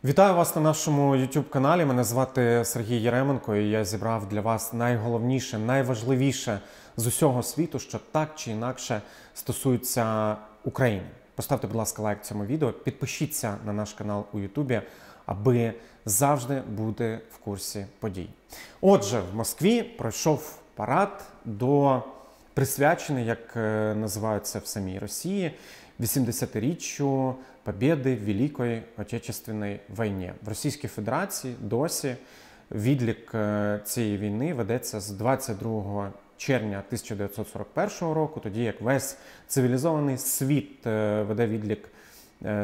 Вітаю вас на нашому YouTube-каналі. Мене звати Сергій Єременко, і я зібрав для вас найголовніше, найважливіше з усього світу, що так чи інакше стосується України. Поставте, будь ласка, лайк цьому відео, підпишіться на наш канал у YouTube, аби завжди бути в курсі подій. Отже, в Москві пройшов парад, присвячений, як називають це в самій Росії, 80-річчю побєди в Великій Отечественній війні. В Російській Федерації досі відлік цієї війни ведеться з 22 червня 1941 року, тоді як весь цивілізований світ веде відлік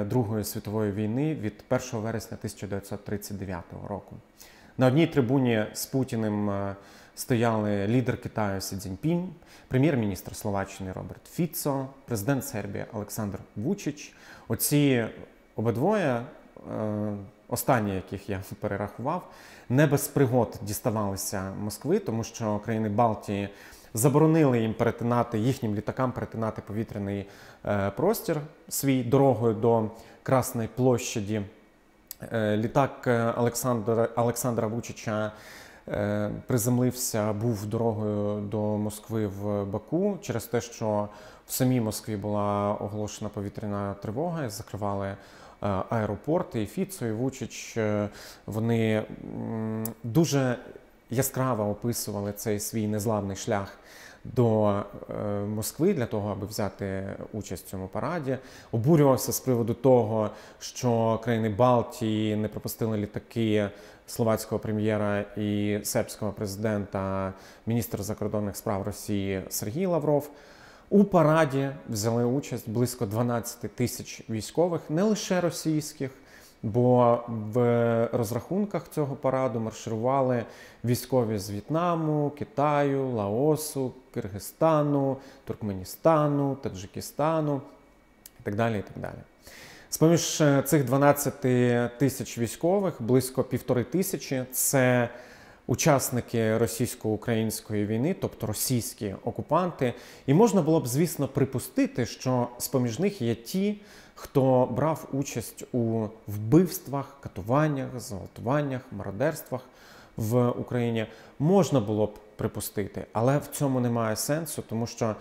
Другої світової війни від 1 вересня 1939 року. На одній трибуні з Путіним стояли лідер Китаю Сі Цзіньпінь, прем'єр-міністр Словаччини Роберт Фіцо, президент Сербії Олександр Вучич. Оці обидвоє, останні яких я перерахував, не без пригод діставалися Москви, тому що країни Балтії заборонили їхнім літакам перетинати повітряний простір свій дорогою до Красної площаді. Літак Олександра Вучича був дорогою до Москви в Баку через те, що в самій Москві була оголошена повітряна тривога, закривали аеропорти. І Фіцо, і Вучич, вони дуже яскраво описували цей свій незламний шлях до Москви для того, аби взяти участь в цьому параді. Обурювався з приводу того, що країни Балтії не пропустили літаки словацького прем'єра і сербського президента, міністр закордонних справ Росії Сергій Лавров. У параді взяли участь близько 12 тисяч військових, не лише російських, бо в розрахунках цього параду марширували військові з В'єтнаму, Китаю, Лаосу, Киргизстану, Туркменістану, Таджикистану і так далі, і так далі. З-поміж цих 12 тисяч військових близько 1500 – це учасники російсько-української війни, тобто російські окупанти. І можна було б, звісно, припустити, що з-поміж них є ті, хто брав участь у вбивствах, катуваннях, зґвалтуваннях, мародерствах в Україні. Можна було б припустити, але в цьому немає сенсу, тому що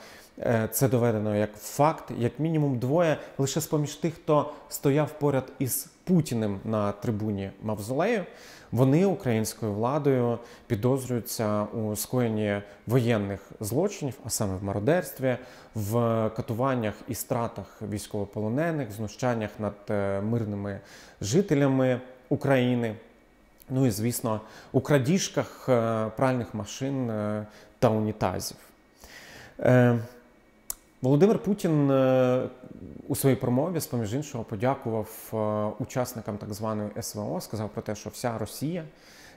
це доведено як факт, як мінімум двоє лише з-поміж тих, хто стояв поряд із Путіним на трибуні Мавзолею. Вони українською владою підозрюються у скоєнні воєнних злочинів, а саме в мародерстві, в катуваннях і стратах військовополонених, знущаннях над мирними жителями України. Ну і, звісно, у крадіжках пральних машин та унітазів. Володимир Путін у своїй промові, з-поміж іншого, подякував учасникам так званої СВО, сказав про те, що вся Росія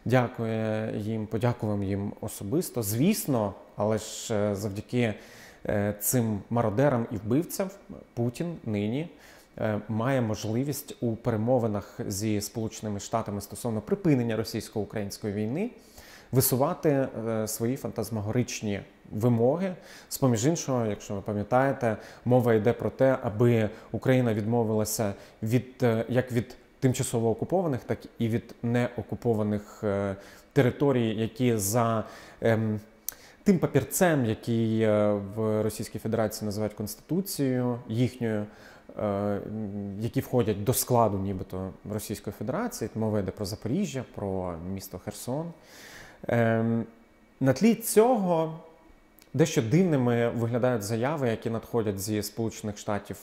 дякує їм, подякував їм особисто. Звісно, але ж завдяки цим мародерам і вбивцям Путін нині має можливість у перемовинах зі Сполученими Штатами стосовно припинення російсько-української війни висувати свої фантазмагоричні вимоги. З-поміж іншого, якщо ви пам'ятаєте, мова йде про те, аби Україна відмовилася як від тимчасово окупованих, так і від неокупованих територій, які за тим папірцем, який в Російській Федерації називають Конституцією їхньою, які входять до складу нібито Російської Федерації. Мова йде про Запоріжжя, про місто Херсон. На тлі цього дещо дивними виглядають заяви, які надходять зі Сполучених Штатів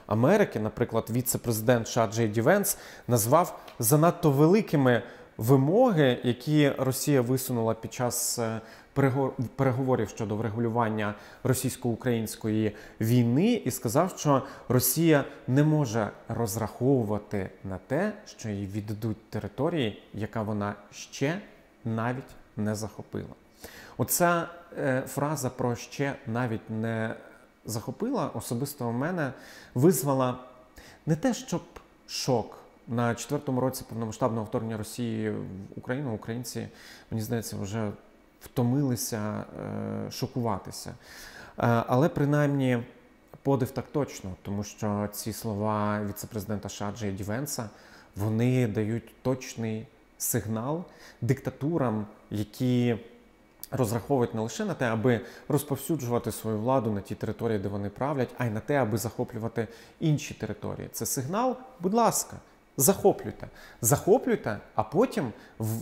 Америки. Наприклад, віце-президент США Джей Ді Венс назвав занадто великими вимоги, які Росія висунула під час переговорів щодо врегулювання російсько-української війни, і сказав, що Росія не може розраховувати на те, що їй віддадуть території, яка вона ще навіть не захопила. Оця фраза про «ще навіть не захопила» особисто у мене визвала не те, щоб шок. На 4-му році повномасштабного вторгнення Росії в Україну українці, мені здається, вже втомилися шокуватися. Але принаймні подив так точно, тому що ці слова віце-президента США Джей Ді Венса Вони дають точний сигнал диктатурам, які розраховують не лише на те, аби розповсюджувати свою владу на ті території, де вони правлять, а й на те, аби захоплювати інші території. Це сигнал, будь ласка, захоплюйте. Захоплюйте, а потім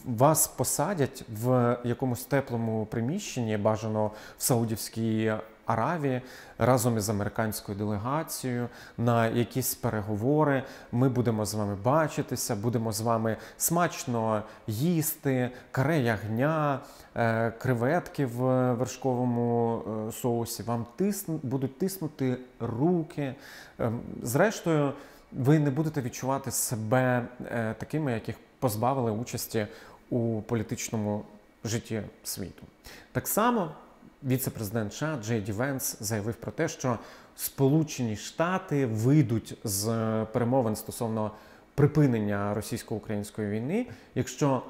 вас посадять в якомусь теплому приміщенні, бажано в Саудівській Аравії, разом із американською делегацією на якісь переговори. Ми будемо з вами бачитися, будемо з вами смачно їсти, каре ягня, креветки в вершковому соусі. Вам будуть тиснути руки. Зрештою, ви не будете відчувати себе такими, яких позбавили участі у політичному житті світу. Так само віце-президент США Джей Ді Венс заявив про те, що Сполучені Штати вийдуть з перемовин стосовно припинення російсько-української війни, якщо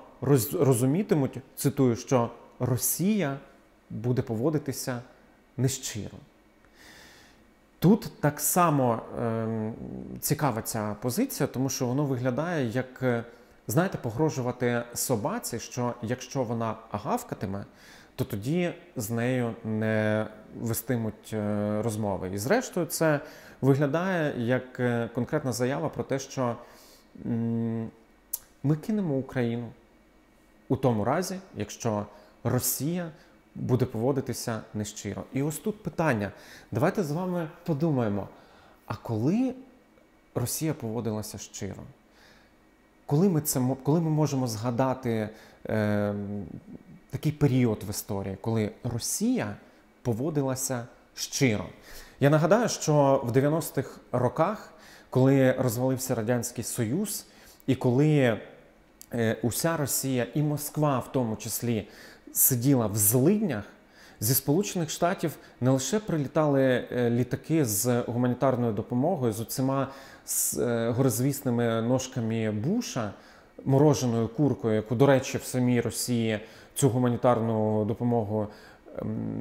розумітимуть, цитую, що Росія буде поводитися нещиро. Тут так само цікава ця позиція, тому що воно виглядає як, знаєте, погрожувати собаці, що якщо вона гавкатиме, то тоді з нею не вестимуть розмови. І зрештою це виглядає як конкретна заява про те, що ми кинемо Україну у тому разі, якщо Росія буде поводитися нещиро. І ось тут питання. Давайте з вами подумаємо, а коли Росія поводилася щиро? Коли ми можемо згадати такий період в історії, коли Росія поводилася щиро? Я нагадаю, що в 90-х роках, коли розвалився Радянський Союз, і коли уся Росія, і Москва в тому числі, сиділа в злиднях, зі Сполучених Штатів не лише прилітали літаки з гуманітарною допомогою, з оцима горизвісними ножками Буша, мороженою куркою, яку, до речі, в самій Росії цю гуманітарну допомогу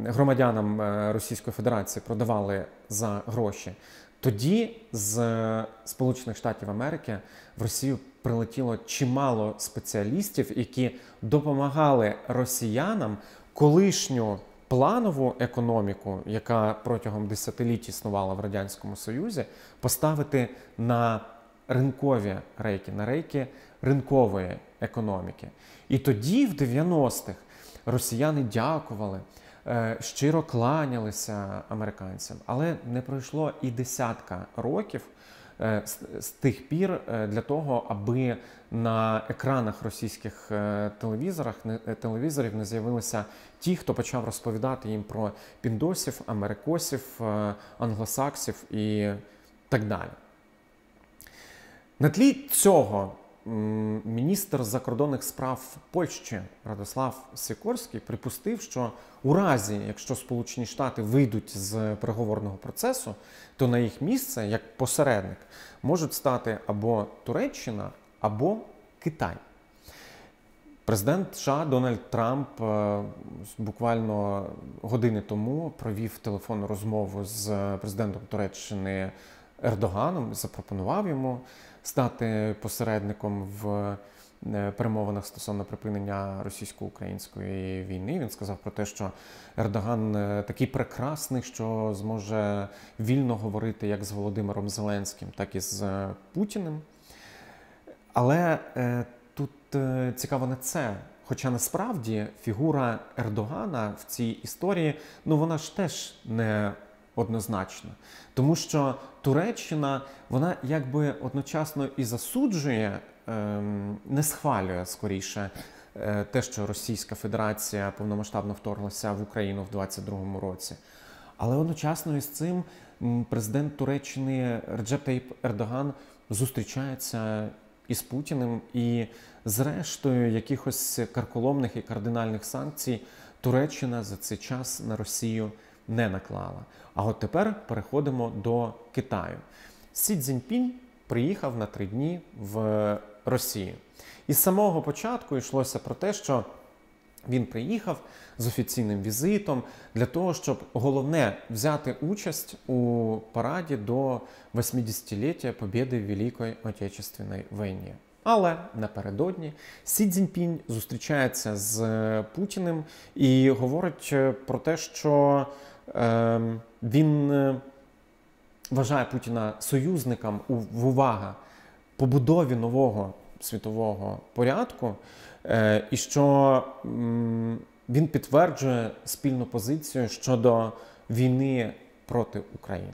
громадянам Російської Федерації продавали за гроші. Тоді з Сполучених Штатів Америки в Росію прилетіло чимало спеціалістів, які допомагали росіянам колишню планову економіку, яка протягом десятиліть існувала в Радянському Союзі, поставити на ринкові рейки, на рейки ринкової економіки. І тоді, в 90-х, росіяни дякували, щиро кланялися американцям. Але не пройшло і десятка років з тих пір для того, аби на екранах російських телевізорів не з'явилися ті, хто почав розповідати їм про піндосів, америкосів, англосаксів і так далі. На тлі цього міністр закордонних справ Польщі Радослав Сікорський припустив, що у разі, якщо Сполучені Штати вийдуть з переговорного процесу, то на їх місце, як посередник, можуть стати або Туреччина, або Китай. Президент США Дональд Трамп буквально години тому провів телефонну розмову з президентом Туреччини Ердоганом, запропонував йому стати посередником в перемовинах стосовно припинення російсько-української війни. Він сказав про те, що Ердоган такий прекрасний, що зможе вільно говорити як з Володимиром Зеленським, так і з Путіним. Але тут цікаво не це. Хоча насправді фігура Ердогана в цій історії, вона ж теж не однозначна. Тому що Туреччина, вона якби одночасно і засуджує, не схвалює скоріше те, що Російська Федерація повномасштабно вторглася в Україну в 2022 році. Але одночасно із цим президент Туреччини Реджеп Таїп Ердоган зустрічається із Путіним, і зрештою якихось карколомних і кардинальних санкцій Туреччина за цей час на Росію не наклала. А от тепер переходимо до Китаю. Сі Цзіньпінь приїхав на 3 дні в Росію. І з самого початку йшлося про те, що він приїхав з офіційним візитом для того, щоб головне взяти участь у параді до 80-ліття Побєди в Великій Отечественній війні. Але напередодні Сі Цзіньпінь зустрічається з Путіним і говорить про те, що він вважає Путіна союзником увага, побудові нового світового порядку, і що він підтверджує спільну позицію щодо війни проти України.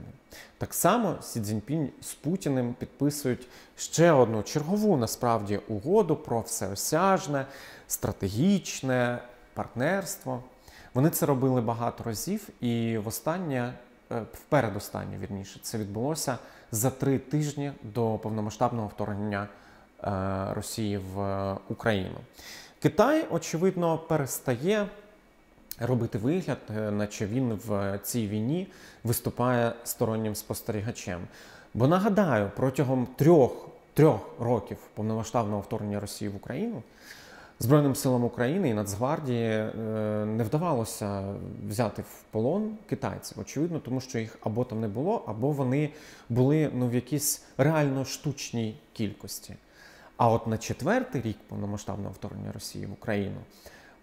Так само Сі Цзіньпінь з Путіним підписують ще одну чергову, насправді, угоду про всеосяжне, стратегічне партнерство. Вони це робили багато разів, і впередостаннє, вірніше, це відбулося за 3 тижні до повномасштабного вторгнення Росії в Україну. Китай, очевидно, перестає робити вигляд, наче він в цій війні виступає стороннім спостерігачем. Бо, нагадаю, протягом трьох років повномасштабного вторгнення Росії в Україну Збройним силам України і Нацгвардії не вдавалося взяти в полон китайців, очевидно, тому що їх або там не було, або вони були в якійсь реально штучній кількості. А от на 4-й рік повномасштабного вторгнення Росії в Україну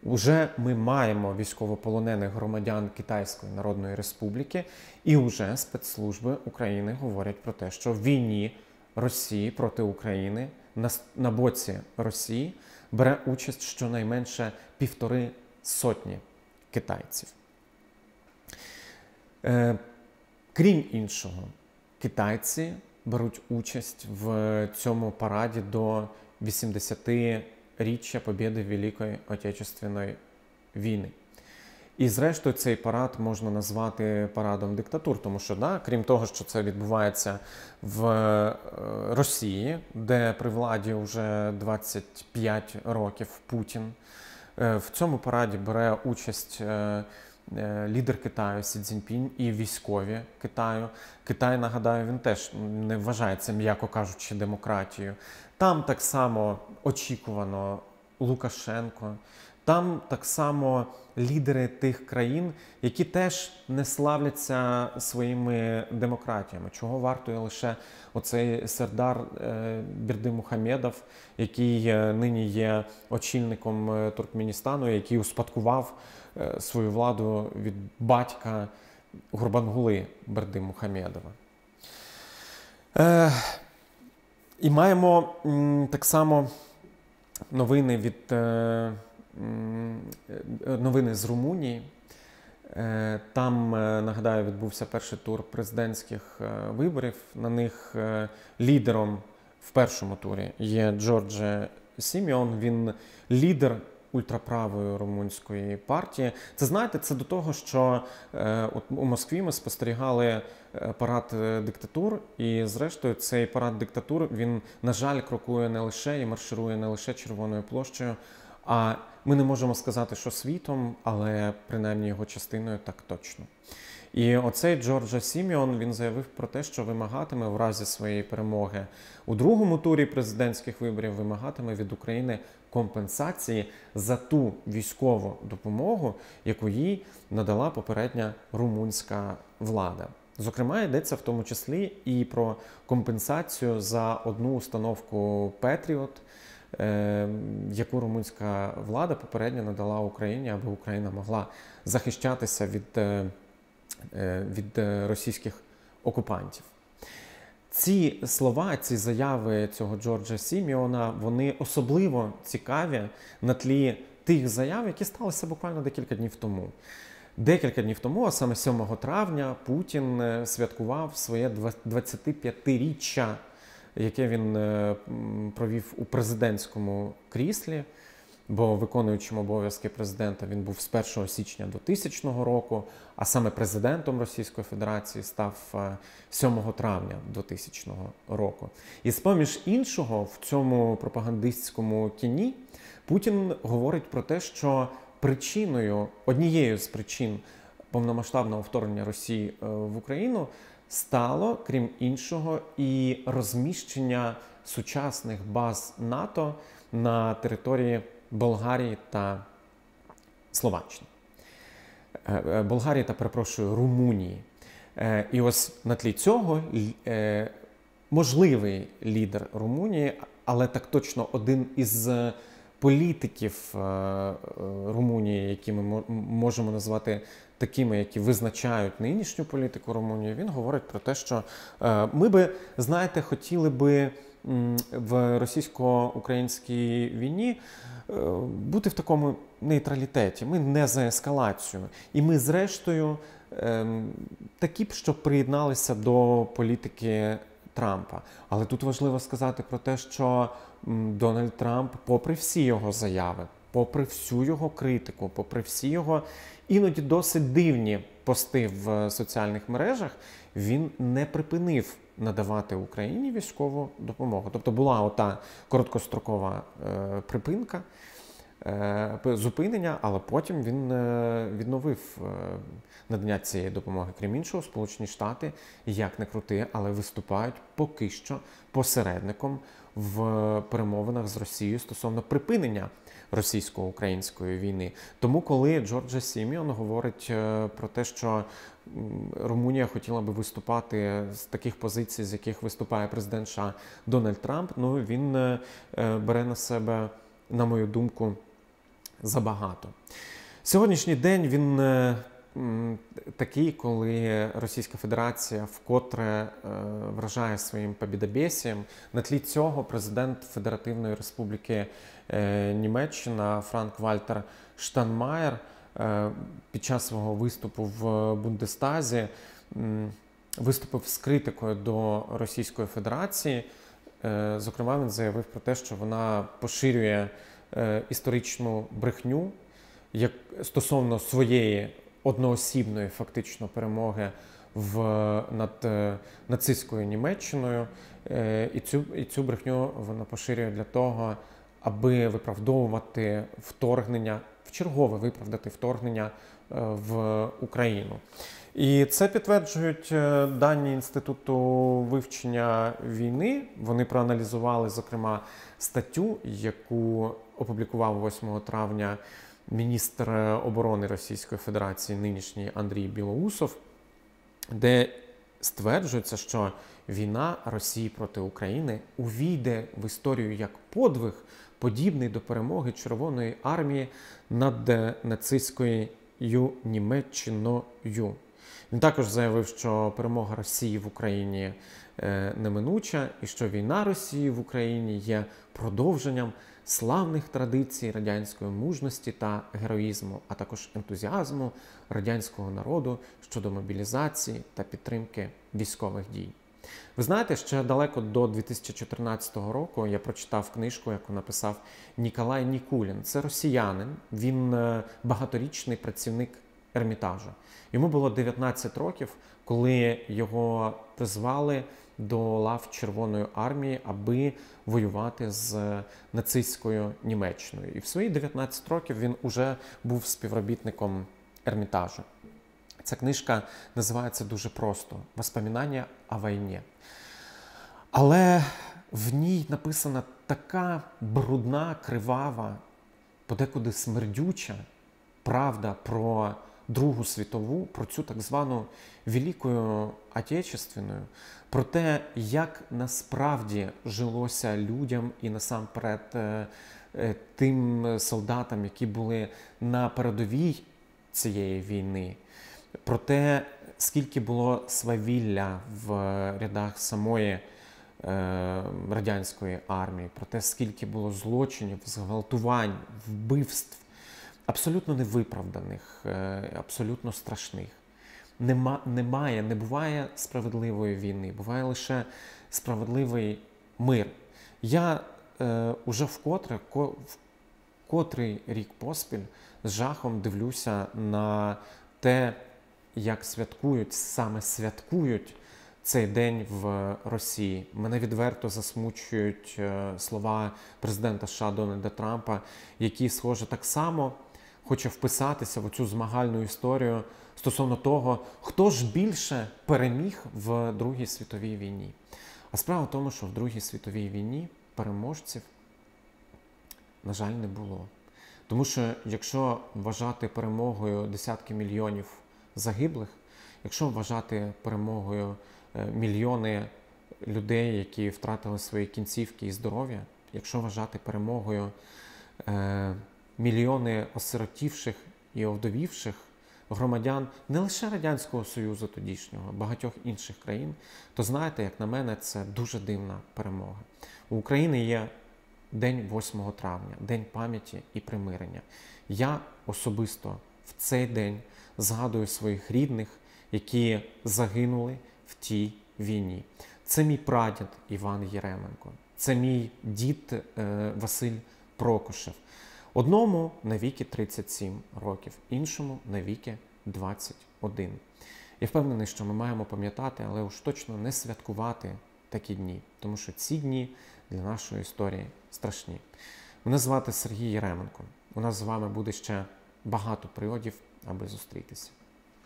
уже ми маємо військовополонених громадян Китайської Народної Республіки, і вже спецслужби України говорять про те, що в війні Росії проти України на боці Росії бере участь щонайменше 150 китайців. Крім іншого, китайці беруть участь в цьому параді до 80-річчя побєди Великої Отечественної війни. І зрештою цей парад можна назвати парадом диктатур, тому що, крім того, що це відбувається в Росії, де при владі вже 25 років Путін, в цьому параді бере участь лідер Китаю Сі Цзіньпінь і військові Китаю. Китай, нагадаю, він теж не вважається, м'яко кажучи, демократією. Там так само очікувано Лукашенко. Там так само лідери тих країн, які теж не славляться своїми демократіями. Чого вартує лише оцей Сердар Бердимухамедов, який нині є очільником Туркменістану, який успадкував свою владу від батька Гурбангули Бердимухамедова. І маємо так само новини з Румунії. Там, нагадаю, відбувся перший тур президентських виборів. На них лідером в першому турі є Джордже Сімеон. Він лідер ультраправої румунської партії. Це, знаєте, це до того, що у Москві ми спостерігали парад диктатур, і зрештою цей парад диктатур, він, на жаль, крокує не лише і марширує не лише Червоною площею, а ми не можемо сказати, що світом, але принаймні його частиною так точно. І оцей Джордже Сімеон, він заявив про те, що вимагатиме в разі своєї перемоги у другому турі президентських виборів, вимагатиме від України компенсації за ту військову допомогу, яку їй надала попередня румунська влада. Зокрема, йдеться в тому числі і про компенсацію за одну установку «Петріот», яку румунська влада попередньо надала Україні, аби Україна могла захищатися від російських окупантів. Ці слова, ці заяви цього Джорджа Сімеона, вони особливо цікаві на тлі тих заяв, які сталися буквально декілька днів тому. Декілька днів тому, а саме 7 травня, Путін святкував своє 25-річчя, яке він провів у президентському кріслі, бо виконуючим обов'язки президента він був з 1 січня 2000 року, а саме президентом Російської Федерації став 7 травня 2000 року. І з-поміж іншого, в цьому пропагандистському кіні Путін говорить про те, що однією з причин повномасштабного вторгнення Росії в Україну стало, крім іншого, і розміщення сучасних баз НАТО на території Болгарії та Словаччини. Румунії. І ось на тлі цього можливий лідер Румунії, але так точно один із політиків Румунії, які ми можемо назвати такими, які визначають нинішню політику Румунії, він говорить про те, що ми би, знаєте, хотіли би в російсько-українській війні бути в такому нейтралітеті. Ми не за ескалацію. І ми, зрештою, такі б, що приєдналися до політики Трампа. Але тут важливо сказати про те, що Дональд Трамп, попри всі його заяви, попри всю його критику, попри всі його іноді досить дивні пости в соціальних мережах, він не припинив надавати Україні військову допомогу. Тобто була ота короткострокова припинка, зупинення, але потім він відновив надання цієї допомоги. Крім іншого, Сполучені Штати, як не крути, але виступають поки що посередником в перемовинах з Росією стосовно припинення російсько-української війни. Тому коли Джорджа Сіміон говорить про те, що Румунія хотіла би виступати з таких позицій, з яких виступає президент США Дональд Трамп, ну він бере на себе, на мою думку, забагато. Сьогоднішній день він такий, коли Російська Федерація вкотре вражає своїм побєдобєсієм. На тлі цього президент Федеративної Республіки Німеччина Франк-Вальтер Штайнмаєр під час свого виступу в Бундестазі виступив з критикою до Російської Федерації. Зокрема, він заявив про те, що вона поширює історичну брехню стосовно своєї одноосібної фактично перемоги над нацистською Німеччиною. І цю брехню вона поширює для того, аби виправдовувати вторгнення, вчергове виправдати вторгнення в Україну. І це підтверджують дані Інституту вивчення війни. Вони проаналізували, зокрема, статтю, яку опублікував 8 травня міністр оборони Російської Федерації, нинішній Андрій Білоусов, де стверджується, що війна Росії проти України увійде в історію як подвиг, подібний до перемоги Червоної армії над нацистською Німеччиною. Він також заявив, що перемога Росії в Україні неминуча і що війна Росії в Україні є продовженням славних традицій радянської мужності та героїзму, а також ентузіазму радянського народу щодо мобілізації та підтримки військових дій. Ви знаєте, ще далеко до 2014 року я прочитав книжку, яку написав Ніколай Нікулін. Це росіянин, він багаторічний працівник Ермітажу. Йому було 19 років, коли його призвали до лав Червоної армії, аби воювати з нацистською Німеччиною. І в свої 19 років він уже був співробітником Ермітажу. Ця книжка називається дуже просто «Воспоминання о війні». Але в ній написана така брудна, кривава, подекуди смердюча правда про Другу світову, про цю так звану Великою Отечественную, про те, як насправді жилося людям і насамперед тим солдатам, які були на передовій цієї війни, про те, скільки було свавілля в рядах самої радянської армії, про те, скільки було злочинів, зґвалтувань, вбивств, абсолютно невиправданих, абсолютно страшних. Не буває справедливої війни, буває лише справедливий мир. Я уже котрий рік поспіль з жахом дивлюся на те, як саме святкують цей день в Росії. Мене відверто засмучують слова президента США Дональда Трампа, який, схоже, так само хоче вписатися в цю змагальну історію стосовно того, хто ж більше переміг в Другій світовій війні. А справа в тому, що в Другій світовій війні переможців, на жаль, не було. Тому що якщо вважати перемогою десятки мільйонів загиблих, якщо вважати перемогою мільйони людей, які втратили свої кінцівки і здоров'я, якщо вважати перемогою мільйони осиротівших і овдовівших громадян не лише Радянського Союзу тодішнього, багатьох інших країн, то знаєте, як на мене, це дуже дивна перемога. У України є День 8 травня, День пам'яті і примирення. Я особисто в цей день згадую своїх рідних, які загинули в тій війні. Це мій прадід Іван Єременко, це мій дід Василь Прокушев. Одному навіки 37 років, іншому навіки 21. Я впевнений, що ми маємо пам'ятати, але уж точно не святкувати такі дні, тому що ці дні для нашої історії страшні. Мене звати Сергій Єременко. У нас з вами буде ще багато приводів, аби зустрітися.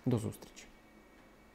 До зустрічі!